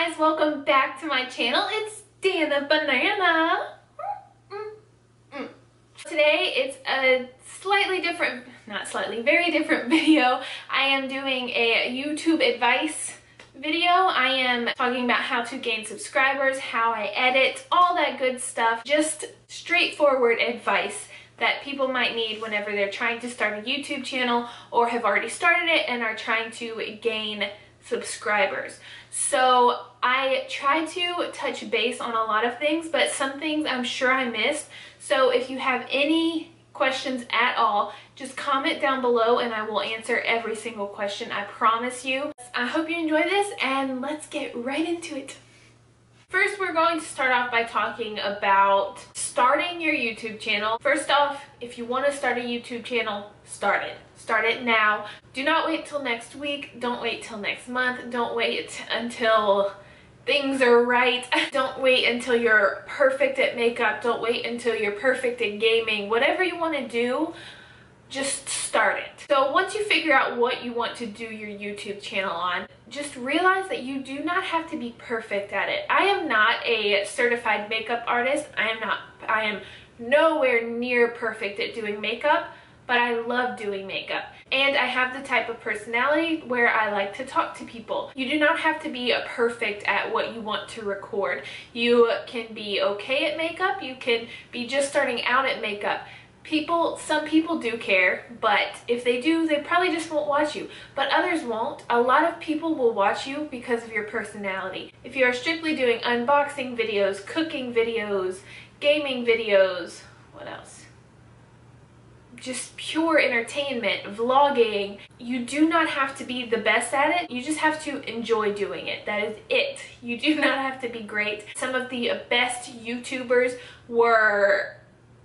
guys, welcome back to my channel. It's Dana Banana. Today it's a very different video. I am doing a YouTube advice video. I am talking about how to gain subscribers, how I edit, all that good stuff. Just straightforward advice that people might need whenever they're trying to start a YouTube channel or have already started it and are trying to gain subscribers. So I try to touch base on a lot of things, but some things I'm sure I missed. So if you have any questions at all, just comment down below and I will answer every single question, I promise you. I hope you enjoy this and let's get right into it. First, we're going to start off by talking about starting your YouTube channel. First off, if you want to start a YouTube channel, start it. Start it now. Do not wait till next week. Don't wait till next month. Don't wait until things are right. Don't wait until you're perfect at makeup. Don't wait until you're perfect at gaming. Whatever you want to do, just start it. So once you figure out what you want to do your YouTube channel on, just realize that you do not have to be perfect at it. I am not a certified makeup artist. I am nowhere near perfect at doing makeup, but I love doing makeup. And I have the type of personality where I like to talk to people. You do not have to be perfect at what you want to record. You can be okay at makeup. You can be just starting out at makeup. Some people do care, but if they do, they probably just won't watch you. But others won't. A lot of people will watch you because of your personality. If you are strictly doing unboxing videos, cooking videos, gaming videos, what else? Just pure entertainment, vlogging, you do not have to be the best at it. You just have to enjoy doing it. That is it. You do not have to be great. Some of the best YouTubers were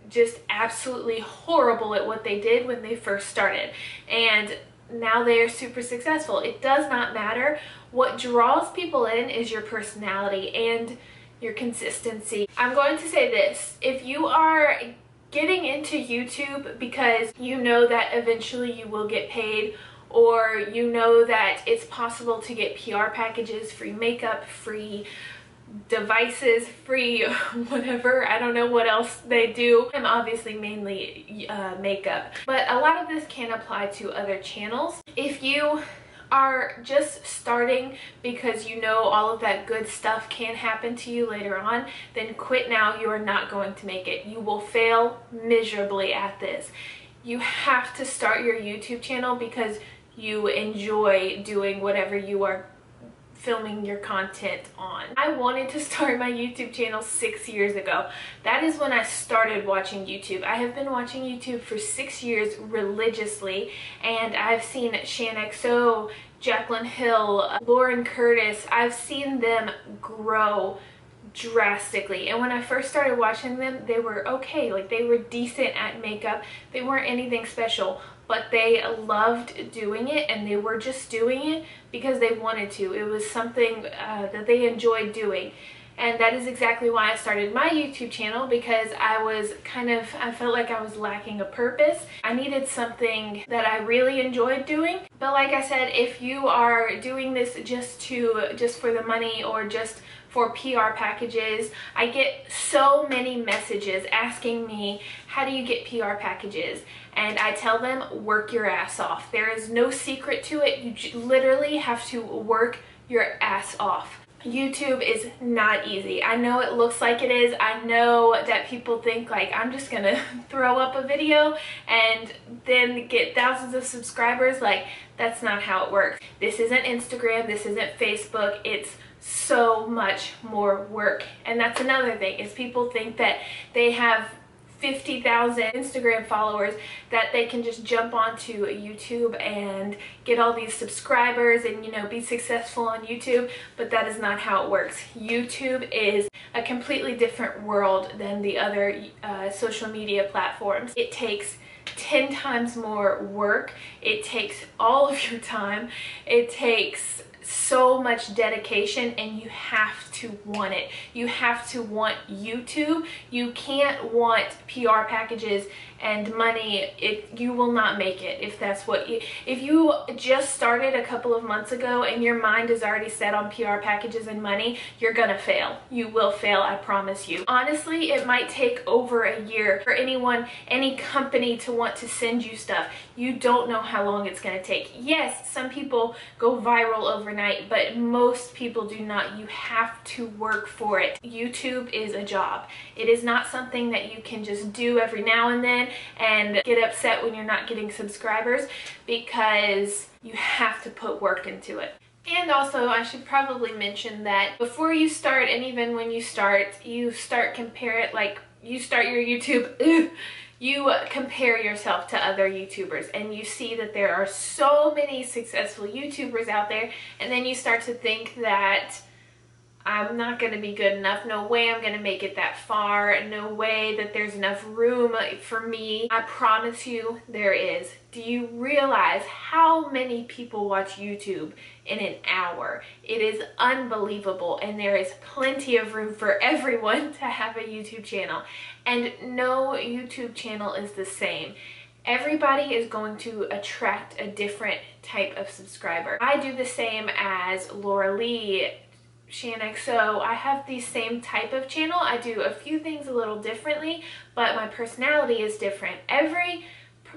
just absolutely horrible at what they did when they first started, and now they are super successful. It does not matter. What draws people in is your personality and your consistency. I'm going to say this: if you are getting into YouTube because you know that eventually you will get paid, or you know that it's possible to get PR packages, free makeup, free devices, free whatever, I don't know what else they do. I'm obviously mainly makeup, but a lot of this can apply to other channels. If you are just starting because you know all of that good stuff can happen to you later on, then quit now. You are not going to make it. You will fail miserably at this. You have to start your YouTube channel because you enjoy doing whatever you are filming your content on. I wanted to start my YouTube channel 6 years ago. That is when I started watching YouTube. I have been watching YouTube for 6 years religiously, and I've seen ShanXO, Jaclyn Hill, Lauren Curtis. I've seen them grow drastically, and when I first started watching them, they were okay. Like, they were decent at makeup. They weren't anything special, but they loved doing it, and they were just doing it because they wanted to. It was something that they enjoyed doing, and that is exactly why I started my YouTube channel, because I felt like I was lacking a purpose. I needed something that I really enjoyed doing. But like I said, if you are doing this just for the money or just for PR packages, I get so many messages asking me, how do you get PR packages? And I tell them, work your ass off. There is no secret to it. You literally have to work your ass off. YouTube is not easy. I know it looks like it is. I know that people think like, I'm just gonna throw up a video and then get thousands of subscribers. Like, that's not how it works. This isn't Instagram. This isn't Facebook. It's so much more work. And that's another thing, is people think that they have 50,000 Instagram followers, that they can just jump onto YouTube and get all these subscribers and, you know, be successful on YouTube. But that is not how it works. YouTube is a completely different world than the other social media platforms. It takes 10 times more work. It takes all of your time. It takes so much dedication, and you have to want it. You have to want YouTube. You can't want PR packages and money. You will not make it if that's what if you just started a couple of months ago and your mind is already set on PR packages and money. You're gonna fail. You will fail, I promise you. Honestly, it might take over a year for any company to want to send you stuff. You don't know how long it's gonna take. Yes, some people go viral overnight, but most people do not. You have to work for it. YouTube is a job. It is not something that you can just do every now and then and get upset when you're not getting subscribers, because you have to put work into it. And also, I should probably mention that before you start, and even when you start compare it, like you start your YouTube, you compare yourself to other YouTubers and you see that there are so many successful YouTubers out there, and then you start to think that I'm not going to be good enough. No way I'm going to make it that far. No way that there's enough room for me. I promise you there is. Do you realize how many people watch YouTube in an hour? It is unbelievable, and there is plenty of room for everyone to have a YouTube channel. And no YouTube channel is the same. Everybody is going to attract a different type of subscriber. I do the same as Laura Lee, ShanXO. I have the same type of channel. I do a few things a little differently, but my personality is different.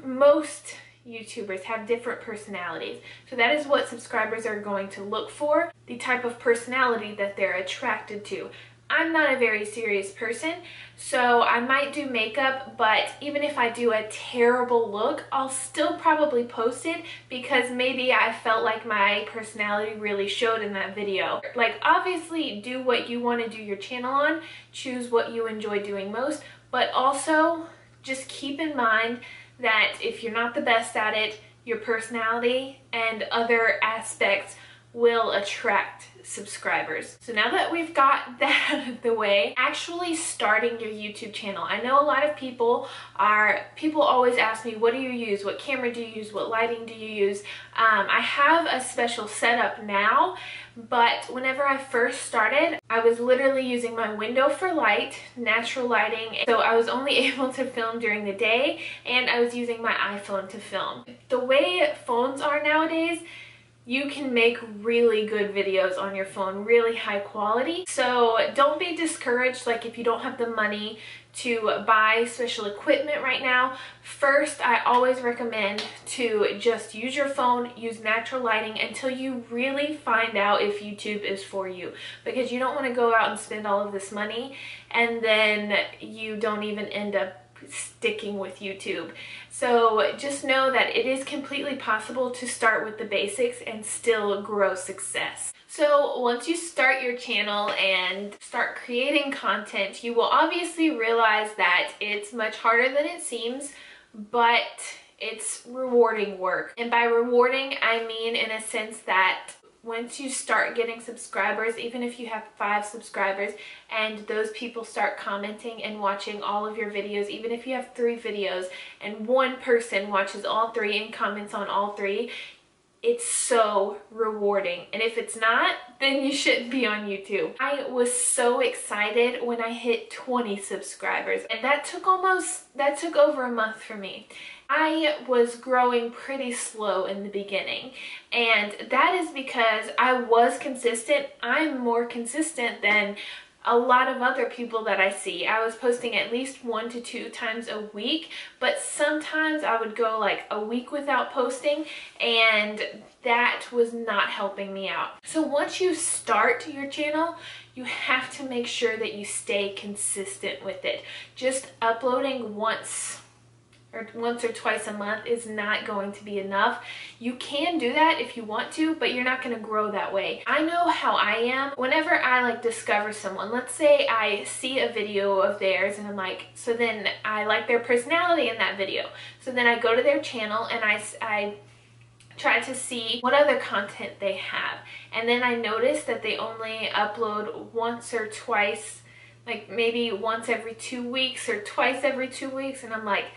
Most YouTubers have different personalities. So that is what subscribers are going to look for, the type of personality that they're attracted to. I'm not a very serious person, so I might do makeup, but even if I do a terrible look, I'll still probably post it because maybe I felt like my personality really showed in that video. Like, obviously do what you want to do your channel on, choose what you enjoy doing most, but also just keep in mind that if you're not the best at it, your personality and other aspects will attract subscribers. So now that we've got that out of the way, actually starting your YouTube channel. I know a lot of people always ask me, what do you use? What camera do you use? What lighting do you use? I have a special setup now, but whenever I first started, I was literally using my window for light, natural lighting, so I was only able to film during the day, and I was using my iPhone to film. The way phones are nowadays, you can make really good videos on your phone, really high quality. So don't be discouraged, like if you don't have the money to buy special equipment right now. First, I always recommend to just use your phone, use natural lighting until you really find out if YouTube is for you, because you don't want to go out and spend all of this money and then you don't even end up sticking with YouTube. So just know that it is completely possible to start with the basics and still grow success. So once you start your channel and start creating content, you will obviously realize that it's much harder than it seems, but it's rewarding work. And by rewarding, I mean in a sense that once you start getting subscribers, even if you have 5 subscribers and those people start commenting and watching all of your videos, even if you have 3 videos and one person watches all 3 and comments on all 3, it's so rewarding. And if it's not, then you shouldn't be on YouTube. I was so excited when I hit 20 subscribers, and that took over a month for me. I was growing pretty slow in the beginning, and that is because I was consistent. I'm more consistent than a lot of other people that I see. I was posting at least 1 to 2 times a week, but sometimes I would go like a week without posting, and that was not helping me out. So once you start your channel, you have to make sure that you stay consistent with it. Just uploading once or twice a month is not going to be enough. You can do that if you want to, but you're not going to grow that way. I know how I am. Whenever I discover someone, let's say I see a video of theirs and I'm like, so then I like their personality in that video. So then I go to their channel and I try to see what other content they have. And then I notice that they only upload once or twice, like maybe once every 2 weeks or twice every 2 weeks. And I'm like,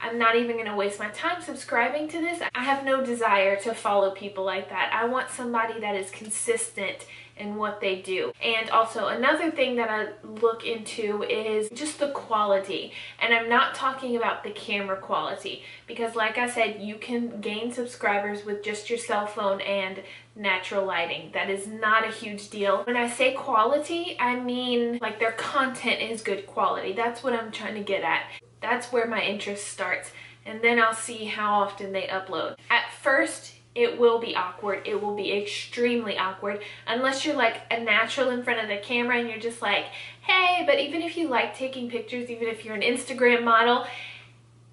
I'm not even going to waste my time subscribing to this. I have no desire to follow people like that. I want somebody that is consistent in what they do. And also another thing that I look into is just the quality. And I'm not talking about the camera quality, because like I said, you can gain subscribers with just your cell phone and natural lighting. That is not a huge deal. When I say quality, I mean like their content is good quality. That's what I'm trying to get at. That's where my interest starts. And then I'll see how often they upload. At first, it will be awkward. It will be extremely awkward unless you're like a natural in front of the camera and you're just like, hey, but even if you like taking pictures, even if you're an Instagram model,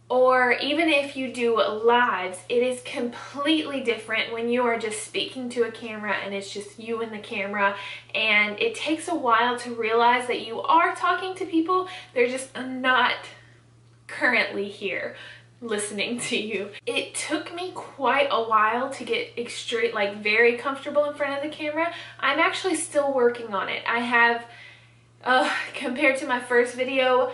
or even if you do lives, it is completely different when you are just speaking to a camera and it's just you and the camera, and it takes a while to realize that you are talking to people. They're just not currently here listening to you. It took me quite a while to get very comfortable in front of the camera. I'm actually still working on it. I have, compared to my first video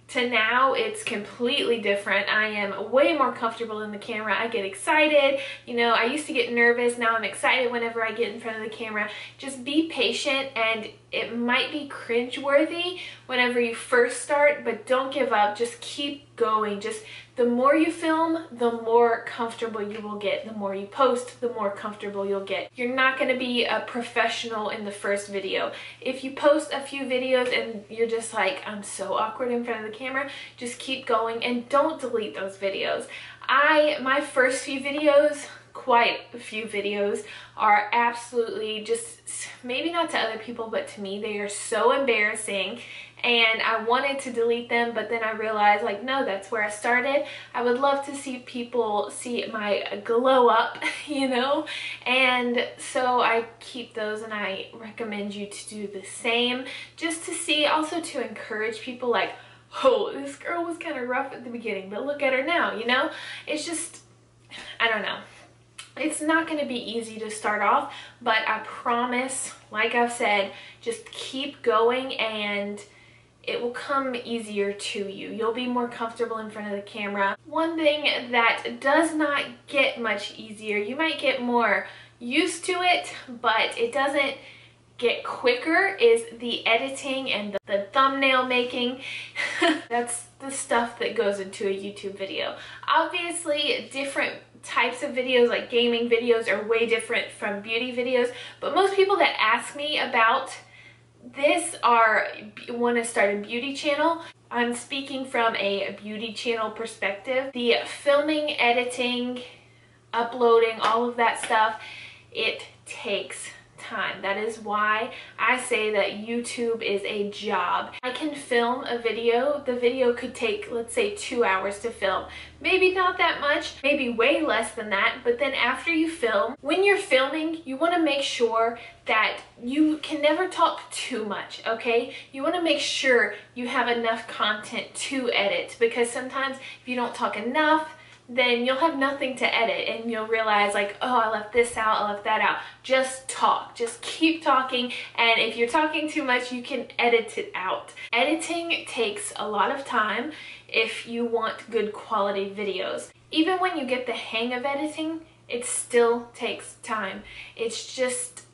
to now, it's completely different. I am way more comfortable in the camera. I get excited. You know, I used to get nervous. Now I'm excited whenever I get in front of the camera. Just be patient, and it might be cringeworthy whenever you first start, but don't give up. Just keep going. Just the more you film, the more comfortable you will get. The more you post, the more comfortable you'll get. You're not going to be a professional in the first video. If you post a few videos and you're just like, I'm so awkward in front of the camera, just keep going and don't delete those videos. My first few videos, quite a few videos, are absolutely just, maybe not to other people, but to me, they are so embarrassing. And I wanted to delete them, but then I realized, like, no, that's where I started. I would love to see people see my glow up, you know? And so I keep those, and I recommend you to do the same, just to see, also to encourage people, like, oh, this girl was kind of rough at the beginning, but look at her now, you know? It's just, I don't know. It's not going to be easy to start off, but I promise, like I've said, just keep going and it will come easier to you. You'll be more comfortable in front of the camera. One thing that does not get much easier, you might get more used to it, but it doesn't get quicker, is the editing and the thumbnail making. That's the stuff that goes into a YouTube video. Obviously, different types of videos, like gaming videos, are way different from beauty videos, but most people that ask me about this want to start a beauty channel. I'm speaking from a beauty channel perspective. The filming, editing, uploading, all of that stuff, it takes time. That is why I say that YouTube is a job. I can film a video. The video could take, let's say, 2 hours to film. Maybe not that much, maybe way less than that, but then after you film, when you're filming, you want to make sure that you can never talk too much, okay? You want to make sure you have enough content to edit, because sometimes if you don't talk enough, then you'll have nothing to edit and you'll realize, like, oh, I left this out, I left that out. Just talk, just keep talking, and if you're talking too much, you can edit it out. Editing takes a lot of time if you want good quality videos. Even when you get the hang of editing, it still takes time. It's just,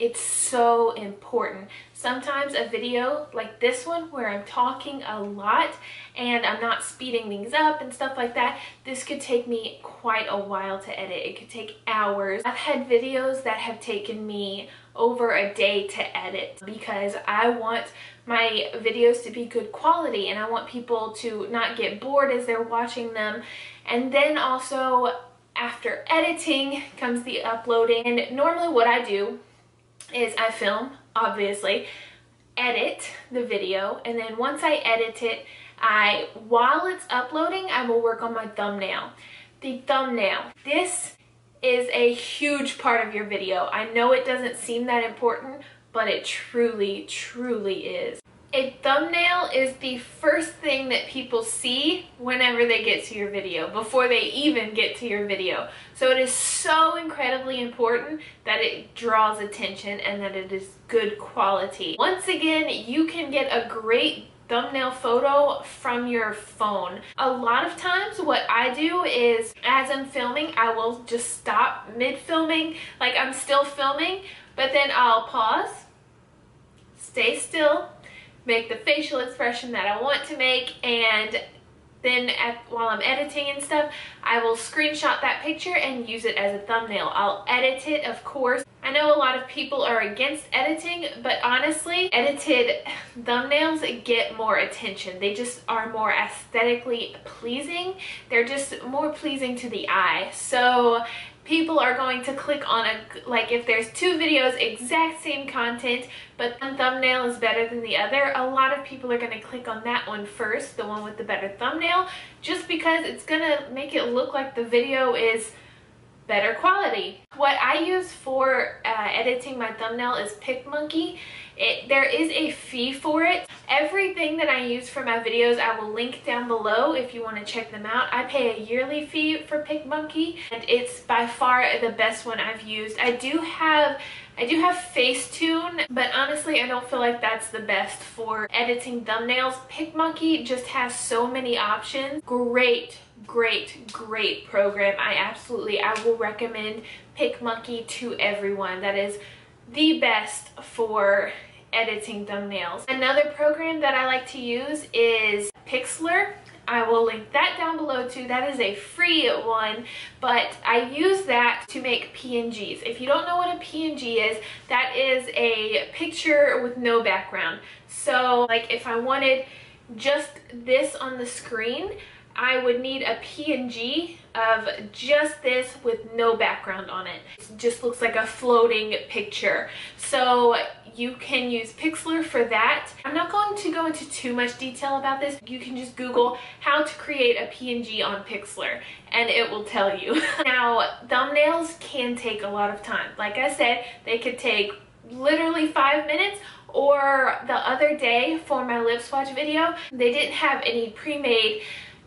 it's so important. Sometimes a video like this one, where I'm talking a lot and I'm not speeding things up and stuff like that, this could take me quite a while to edit. It could take hours. I've had videos that have taken me over a day to edit, because I want my videos to be good quality and I want people to not get bored as they're watching them. And then also, after editing comes the uploading. And normally what I do is I film, obviously, edit the video, and then once I edit it, while it's uploading, I will work on my thumbnail. The thumbnail. This is a huge part of your video. I know it doesn't seem that important, but it truly, truly is. A thumbnail is the first thing that people see whenever they get to your video, before they even get to your video. So it is so incredibly important that it draws attention and that it is good quality. Once again, you can get a great thumbnail photo from your phone. A lot of times what I do is, as I'm filming, I will just stop mid-filming, like I'm still filming, but then I'll pause, stay still, make the facial expression that I want to make, and then while I'm editing and stuff, I will screenshot that picture and use it as a thumbnail. I'll edit it, of course. I know a lot of people are against editing, but honestly, edited thumbnails get more attention. They just are more aesthetically pleasing. They're just more pleasing to the eye. So people are going to click on like if there's two videos, exact same content, but one thumbnail is better than the other, a lot of people are going to click on that one first, the one with the better thumbnail, just because it's going to make it look like the video is better quality. What I use for editing my thumbnail is PicMonkey. There is a fee for it. Everything that I use for my videos I will link down below if you want to check them out. I pay a yearly fee for PicMonkey, and it's by far the best one I've used. I do have Facetune, but honestly I don't feel like that's the best for editing thumbnails. PicMonkey just has so many options. Great program. I will recommend PicMonkey to everyone. That is the best for editing thumbnails. Another program that I like to use is Pixlr. I will link that down below too. That is a free one, but I use that to make PNGs. If you don't know what a PNG is, that is a picture with no background. So like if I wanted just this on the screen, I would need a PNG of just this with no background on it. It just looks like a floating picture. So you can use Pixlr for that. I'm not going to go into too much detail about this. You can just Google how to create a PNG on Pixlr and it will tell you. Now, thumbnails can take a lot of time. Like I said, they could take literally 5 minutes. Or the other day for my lip swatch video, they didn't have any pre-made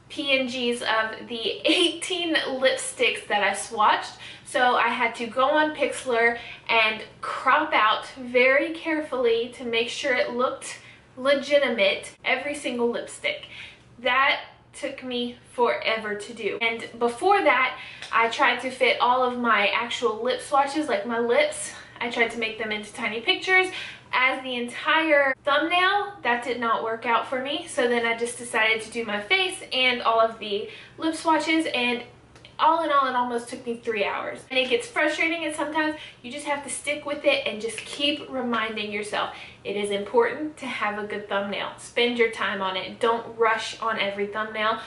PNGs of the 18 lipsticks that I swatched, so I had to go on Pixlr and crop out very carefully to make sure it looked legitimate every single lipstick. That took me forever to do. And before that, I tried to fit all of my actual lip swatches, like my lips, I tried to make them into tiny pictures as the entire thumbnail. That did not work out for me, so then I just decided to do my face and all of the lip swatches, and all in all it almost took me 3 hours. And it gets frustrating, and sometimes you just have to stick with it and just keep reminding yourself it is important to have a good thumbnail. Spend your time on it. Don't rush on every thumbnail.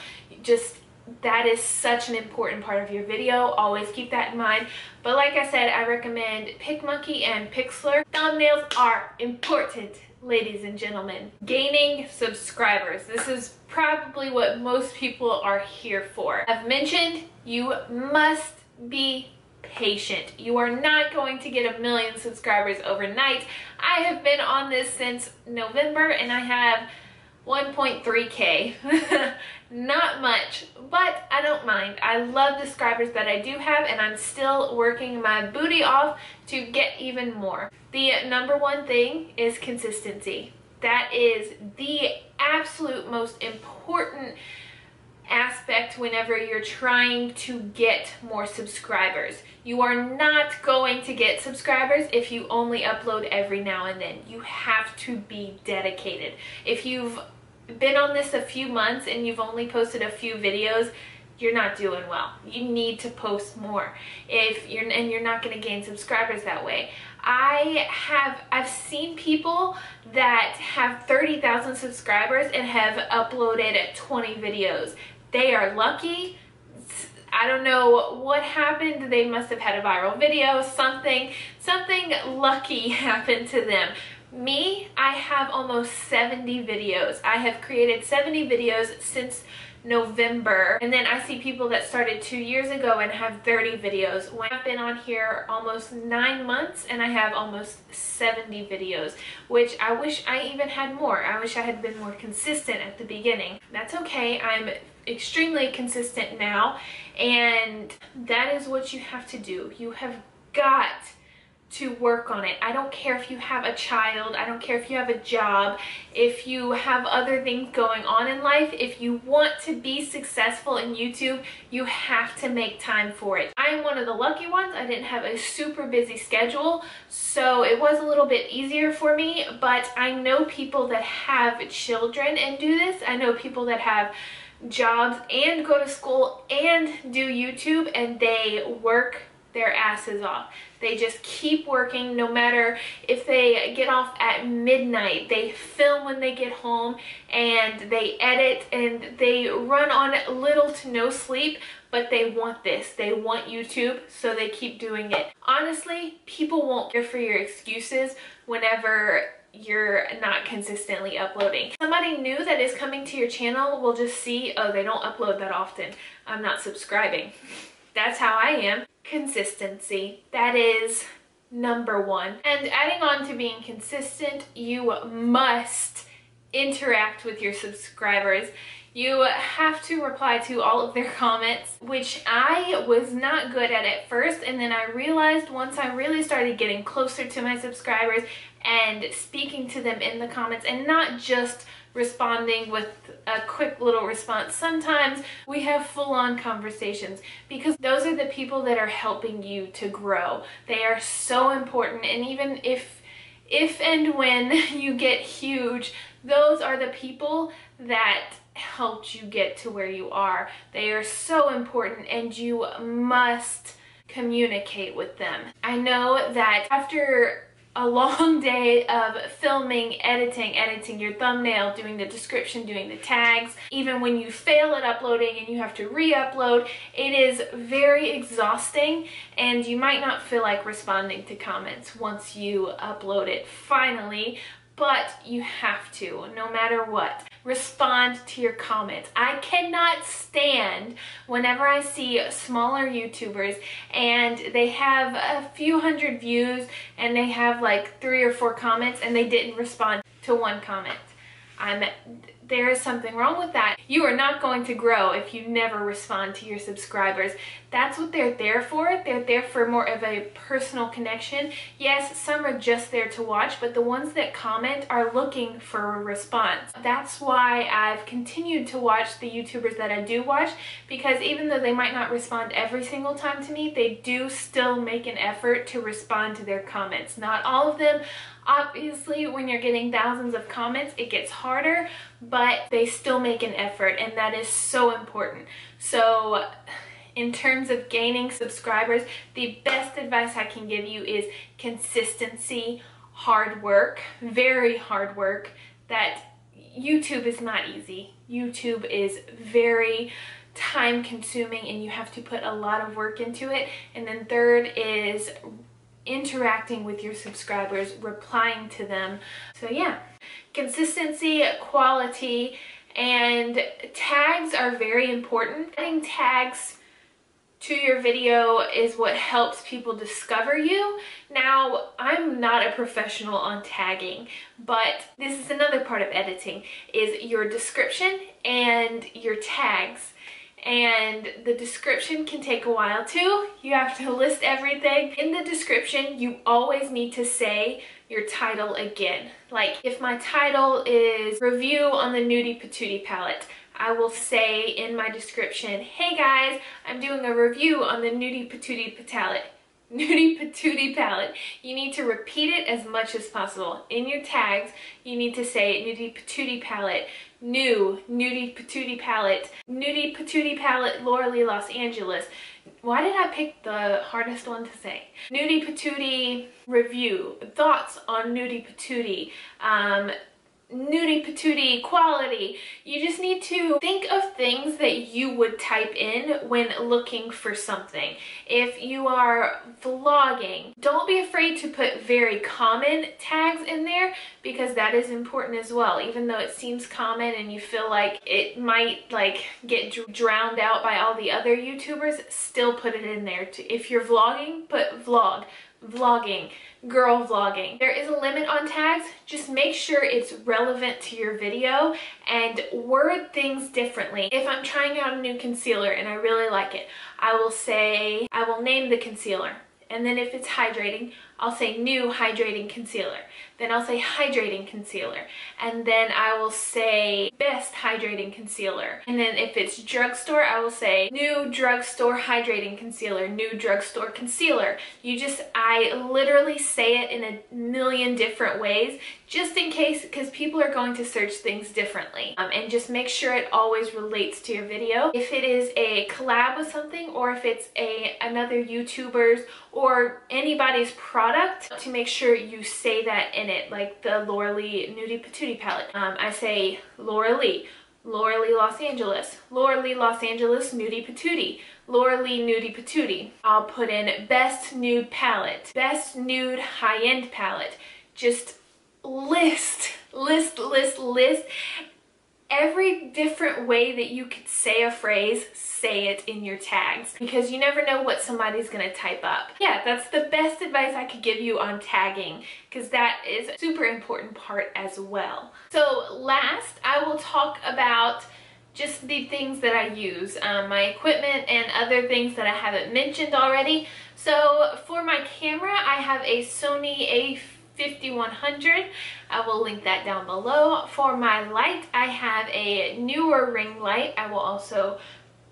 That is such an important part of your video. Always keep that in mind. But like I said, I recommend PicMonkey and Pixlr. Thumbnails are important, ladies and gentlemen. Gaining subscribers. This is probably what most people are here for. I've mentioned you must be patient. You are not going to get 1 million subscribers overnight. I have been on this since November and I have 1.3K. Not much, but I don't mind. I love the subscribers that I do have, and I'm still working my booty off to get even more. The number one thing is consistency. That is the absolute most important aspect whenever you're trying to get more subscribers. You are not going to get subscribers if you only upload every now and then. You have to be dedicated. If you've been on this a few months and you've only posted a few videos, you're not doing well. You need to post more and you're not going to gain subscribers that way. I've seen people that have 30,000 subscribers and have uploaded 20 videos. They are lucky. I don't know what happened. They must have had a viral video. Something lucky happened to them. Me, I have almost 70 videos. I have created 70 videos since November, and then I see people that started 2 years ago and have 30 videos. When I've been on here almost 9 months and I have almost 70 videos, which I wish I even had more. I wish I had been more consistent at the beginning. That's okay. I'm extremely consistent now, and that is what you have to do. You have got to work on it. I don't care if you have a child, I don't care if you have a job, if you have other things going on in life. If you want to be successful in YouTube, you have to make time for it. I am one of the lucky ones. I didn't have a super busy schedule, so it was a little bit easier for me, but I know people that have children and do this. I know people that have jobs and go to school and do YouTube, and they work their asses off. They just keep working no matter if they get off at midnight. They film when they get home and they edit and they run on little to no sleep, but they want this. They want YouTube, so they keep doing it. Honestly, people won't care for your excuses whenever you're not consistently uploading. Somebody new that is coming to your channel will just see, oh, they don't upload that often, I'm not subscribing. That's how I am. Consistency. That is number one. And adding on to being consistent, you must interact with your subscribers. You have to reply to all of their comments, which I was not good at first, and then I realized once I really started getting closer to my subscribers and speaking to them in the comments and not just responding with a quick little response. Sometimes we have full-on conversations, because those are the people that are helping you to grow. They are so important, and even if and when you get huge, those are the people that helped you get to where you are. They are so important, and you must communicate with them. I know that after a long day of filming, editing your thumbnail, doing the description, doing the tags, even when you fail at uploading and you have to re-upload, it is very exhausting, and you might not feel like responding to comments once you upload it finally, but you have to, no matter what. Respond to your comments. I cannot stand whenever I see smaller YouTubers and they have a few hundred views and they have like 3 or 4 comments and they didn't respond to one comment. There is something wrong with that. You are not going to grow if you never respond to your subscribers. That's what they're there for. They're there for more of a personal connection. Yes, some are just there to watch, but the ones that comment are looking for a response. That's why I've continued to watch the YouTubers that I do watch, because even though they might not respond every single time to me, they do still make an effort to respond to their comments. Not all of them. Obviously, when you're getting thousands of comments, it gets harder, but they still make an effort, and that is so important. So in terms of gaining subscribers, the best advice I can give you is consistency, hard work, very hard work. That YouTube is not easy. YouTube is very time consuming and you have to put a lot of work into it. And then third is interacting with your subscribers, replying to them. So yeah, consistency, quality, and tags are very important. Adding tags to your video is what helps people discover you. Now, I'm not a professional on tagging, but this is another part of editing, is your description and your tags. And the description can take a while too. You have to list everything. In the description, you always need to say your title again. Like if my title is review on the Nudie Patootie palette, I will say in my description, hey guys, I'm doing a review on the Nudie Patootie palette. Nudie Patootie palette. You need to repeat it as much as possible. In your tags, you need to say Nudie Patootie palette, new Nudie Patootie palette, Nudie Patootie palette, Lauralee, Los Angeles. Why did I pick the hardest one to say? Nudie Patootie review, thoughts on Nudie Patootie, Nudie Patootie quality. You just need to think of things that you would type in when looking for something. If you are vlogging, don't be afraid to put very common tags in there, because that is important as well. Even though it seems common and you feel like it might like get drowned out by all the other YouTubers, still put it in there. If you're vlogging, put vlog, vlogging, girl vlogging. There is a limit on tags. Just make sure it's relevant to your video and word things differently. If I'm trying out a new concealer and I really like it, I will say, I will name the concealer. And then if it's hydrating, I'll say new hydrating concealer. Then I'll say hydrating concealer. And then I will say best hydrating concealer. And then if it's drugstore, I will say new drugstore hydrating concealer, new drugstore concealer. I literally say it in a million different ways, just in case, because people are going to search things differently. And just make sure it always relates to your video. If it is a collab with something, or if it's another YouTuber's or anybody's product, to make sure you say that in it, like the Laura Lee Nudie Patootie palette. I say Laura Lee Los Angeles, Laura Lee Los Angeles Nudie Patootie, Laura Lee Nudie Patootie. I'll put in best nude palette, best nude high-end palette. Just list every different way that you could say a phrase. Say it in your tags, because you never know what somebody's gonna type up. Yeah, that's the best advice I could give you on tagging, because that is a super important part as well. So last, I will talk about just the things that I use, my equipment and other things that I haven't mentioned already. So for my camera, I have a Sony A5100. I will link that down below. For my light, I have a newer ring light. I will also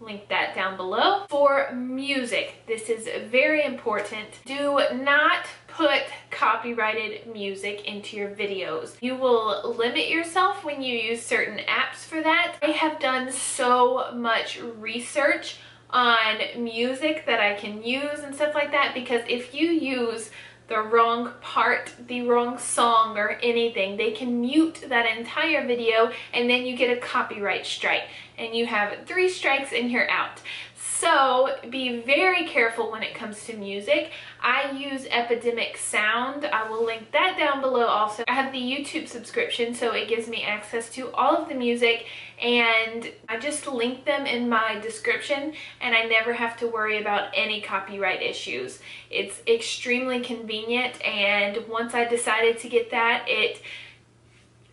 link that down below. For music, this is very important. Do not put copyrighted music into your videos. You will limit yourself when you use certain apps for that. I have done so much research on music that I can use and stuff like that, because if you use the wrong part, the wrong song or anything, they can mute that entire video, and then you get a copyright strike, and you have 3 strikes and you're out. So be very careful when it comes to music. I use Epedemic sound. I will link that down below also. I have the YouTube subscription, so it gives me access to all of the music, and I just link them in my description, and I never have to worry about any copyright issues. It's extremely convenient, and once I decided to get that, it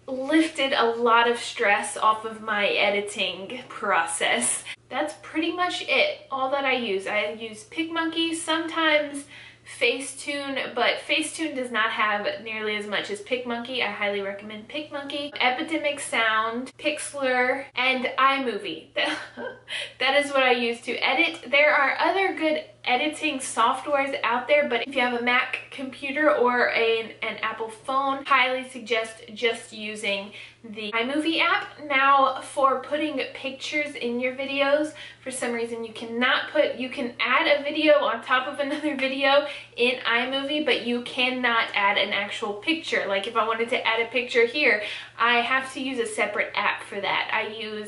lifted a lot of stress off of my editing process. That's pretty much it, all that I use. I use PicMonkey, sometimes Facetune, but Facetune does not have nearly as much as PicMonkey. I highly recommend PicMonkey. Epidemic Sound, Pixlr, and iMovie. That is what I use to edit. There are other good editing softwares out there, but if you have a Mac computer or an Apple phone, highly suggest just using the iMovie app. Now, for putting pictures in your videos, for some reason you can add a video on top of another video in iMovie, but you cannot add an actual picture. Like if I wanted to add a picture here, I have to use a separate app for that.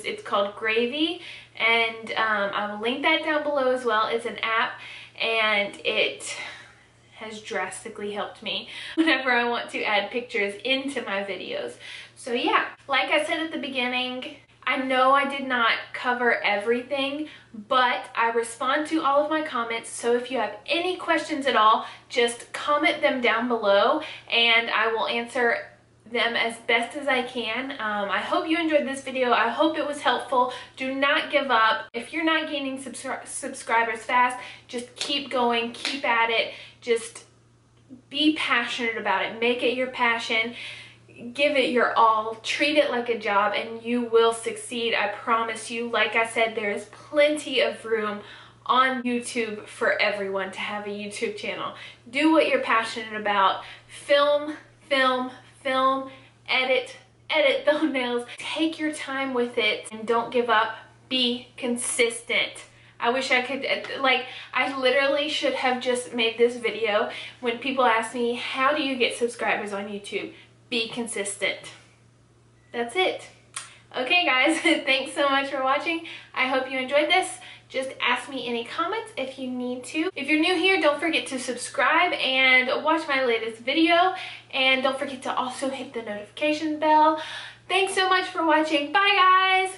It's called Gravy, and I will link that down below as well. It's an app, and it has drastically helped me whenever I want to add pictures into my videos. So yeah, like I said at the beginning, I know I did not cover everything, but I respond to all of my comments, so if you have any questions at all, just comment them down below and I will answer them as best as I can. I hope you enjoyed this video. I hope it was helpful. Do not give up. If you're not gaining subscribers fast, just keep going, keep at it. Just be passionate about it. Make it your passion. Give it your all. Treat it like a job, and you will succeed. I promise you. Like I said, there is plenty of room on YouTube for everyone to have a YouTube channel. Do what you're passionate about. Film, edit thumbnails. Take your time with it and don't give up. Be consistent. I wish I could, I literally should have just made this video when people ask me, how do you get subscribers on YouTube? Be consistent. That's it. Okay guys, thanks so much for watching. I hope you enjoyed this. Just ask me any comments if you need to. If you're new here, don't forget to subscribe and watch my latest video. And don't forget to also hit the notification bell. Thanks so much for watching. Bye guys!